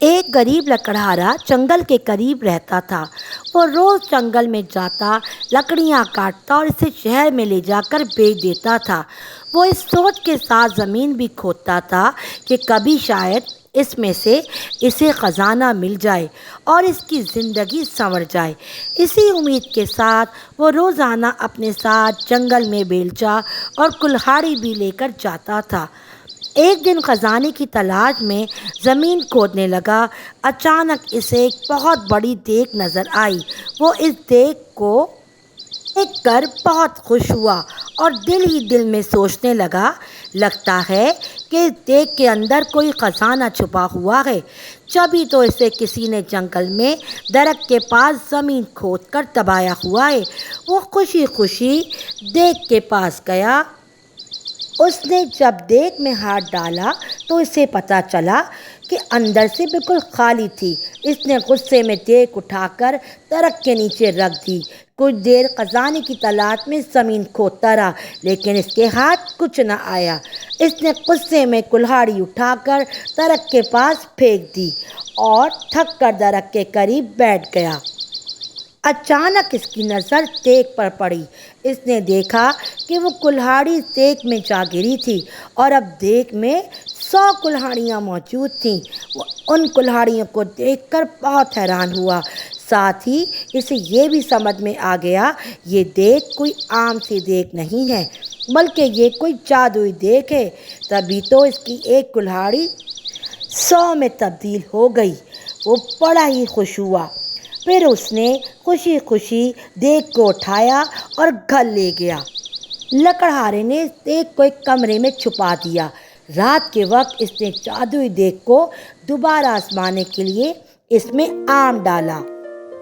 ایک غریب لکڑہارا جنگل کے قریب رہتا تھا۔ وہ روز جنگل میں جاتا، لکڑیاں کاٹتا اور اسے شہر میں لے جا کر بیچ دیتا تھا۔ وہ اس سوچ کے ساتھ زمین بھی کھودتا تھا کہ کبھی شاید اس میں سے اسے خزانہ مل جائے اور اس کی زندگی سنور جائے۔ اسی امید کے ساتھ وہ روزانہ اپنے ساتھ جنگل میں بیلچہ اور کلہاڑی بھی لے کر جاتا تھا۔ ایک دن خزانے کی تلاش میں زمین کھودنے لگا۔ اچانک اسے ایک بہت بڑی دیگ نظر آئی۔ وہ اس دیگ کو دیکھ کر بہت خوش ہوا اور دل ہی دل میں سوچنے لگا، لگتا ہے کہ اس دیگ کے اندر کوئی خزانہ چھپا ہوا ہے، جبھی تو اسے کسی نے جنگل میں درخت کے پاس زمین کھود کر دبایا ہوا ہے۔ وہ خوشی خوشی دیگ کے پاس گیا۔ اس نے جب دیگ میں ہاتھ ڈالا تو اسے پتہ چلا کہ اندر سے بالکل خالی تھی۔ اس نے غصے میں دیگ اٹھا کر درخت کے نیچے رکھ دی۔ کچھ دیر خزانے کی تلاش میں زمین کھودتا رہا، لیکن اس کے ہاتھ کچھ نہ آیا۔ اس نے غصے میں کلہاڑی اٹھا کر درخت کے پاس پھینک دی اور تھک کر درخت کے قریب بیٹھ گیا۔ اچانک اس کی نظر دیگ پر پڑی۔ اس نے دیکھا کہ وہ کلہاڑی دیگ میں جا گری تھی اور اب دیگ میں 100 کلہاڑیاں موجود تھیں۔ وہ ان کلہاڑیوں کو دیکھ کر بہت حیران ہوا۔ ساتھ ہی اسے یہ بھی سمجھ میں آ گیا، یہ دیگ کوئی عام سی دیگ نہیں ہے، بلکہ یہ کوئی جادوئی دیگ ہے۔ تبھی تو اس کی ایک کلہاڑی 100 میں تبدیل ہو گئی۔ وہ بڑا ہی خوش ہوا۔ پھر اس نے خوشی خوشی دیگ کو اٹھایا اور گھر لے گیا۔ لکڑہارے نے اس دیگ کو ایک کمرے میں چھپا دیا۔ رات کے وقت اس نے جادوئی دیگ کو دوبارہ آزمانے کے لیے اس میں آم ڈالا۔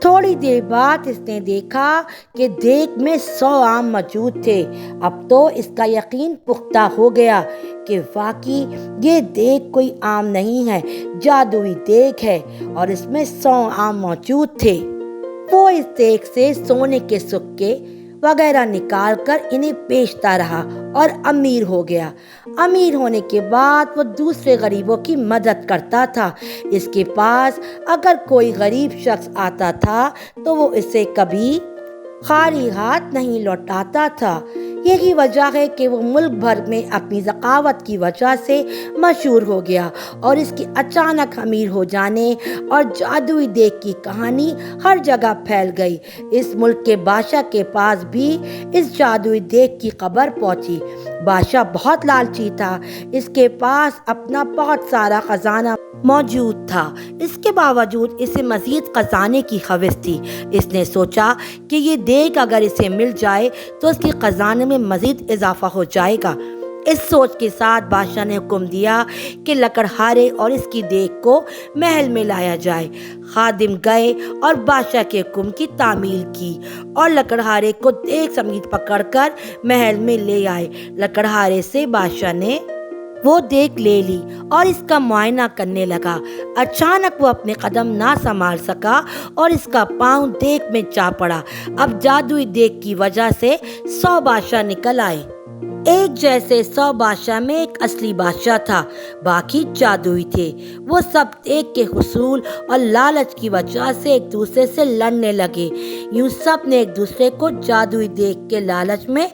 تھوڑی دیر بعد اس نے دیکھا کہ دیگ میں 100 آم موجود تھے۔ اب تو اس کا یقین پختہ ہو گیا کہ واقعی یہ دیگ کوئی عام نہیں ہے، جادوئی دیگ ہے اور اس میں 100 آم موجود تھے۔ وہ اس دیگ سے سونے کے سکے وغیرہ نکال کر انہیں بیچتا رہا اور امیر ہو گیا۔ امیر ہونے کے بعد وہ دوسرے غریبوں کی مدد کرتا تھا۔ اس کے پاس اگر کوئی غریب شخص آتا تھا تو وہ اسے کبھی خالی ہاتھ نہیں لوٹاتا تھا۔ یہی وجہ ہے کہ وہ ملک بھر میں اپنی ذکاوت کی وجہ سے مشہور ہو گیا اور اس کے اچانک امیر ہو جانے اور جادوئی دیگ کی کہانی ہر جگہ پھیل گئی۔ اس ملک کے بادشاہ کے پاس بھی اس جادوئی دیگ کی خبر پہنچی۔ بادشاہ بہت لالچی تھا، اس کے پاس اپنا بہت سارا خزانہ موجود تھا۔ اس کے باوجود اسے مزید خزانے کی خواہش تھی۔ اس نے سوچا کہ یہ دیگ اگر اسے مل جائے تو اس کی خزانے میں مزید اضافہ ہو جائے گا۔ اس سوچ کے ساتھ بادشاہ نے حکم دیا کہ لکڑہارے اور اس کی دیگ کو محل میں لایا جائے۔ خادم گئے اور بادشاہ کے حکم کی تعمیل کی اور لکڑہارے کو دیگ سمیت پکڑ کر محل میں لے آئے۔ لکڑہارے سے بادشاہ نے وہ دیگ لے لی اور اس کا معائنہ کرنے لگا۔ اچانک وہ اپنے قدم نہ سنبھال سکا اور اس کا پاؤں دیگ میں جا پڑا۔ اب جادوئی دیگ کی وجہ سے 100 بادشاہ نکل آئے۔ ایک جیسے 100 بادشاہ میں ایک اصلی بادشاہ تھا، باقی جادوئی تھے۔ وہ سب دیگ کے حصول اور لالچ کی وجہ سے ایک دوسرے سے لڑنے لگے۔ یوں سب نے ایک دوسرے کو جادوئی دیگ کے لالچ میں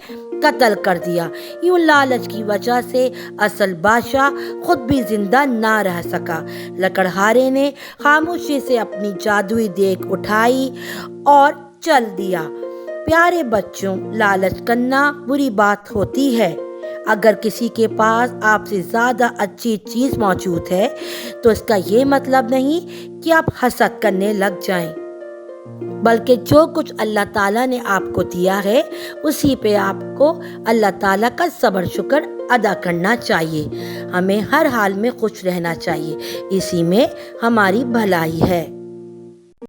قتل کر دیا۔ یوں لالچ کی وجہ سے اصل بادشاہ خود بھی زندہ نہ رہ سکا۔ لکڑہارے نے خاموشی سے اپنی جادوئی دیگ اٹھائی اور چل دیا۔ پیارے بچوں، لالچ کرنا بری بات ہوتی ہے۔ اگر کسی کے پاس آپ سے زیادہ اچھی چیز موجود ہے تو اس کا یہ مطلب نہیں کہ آپ حسد کرنے لگ جائیں، بلکہ جو کچھ اللہ تعالیٰ نے آپ کو دیا ہے اسی پہ آپ کو اللہ تعالیٰ کا صبر شکر ادا کرنا چاہیے۔ ہمیں ہر حال میں خوش رہنا چاہیے، اسی میں ہماری بھلائی ہے۔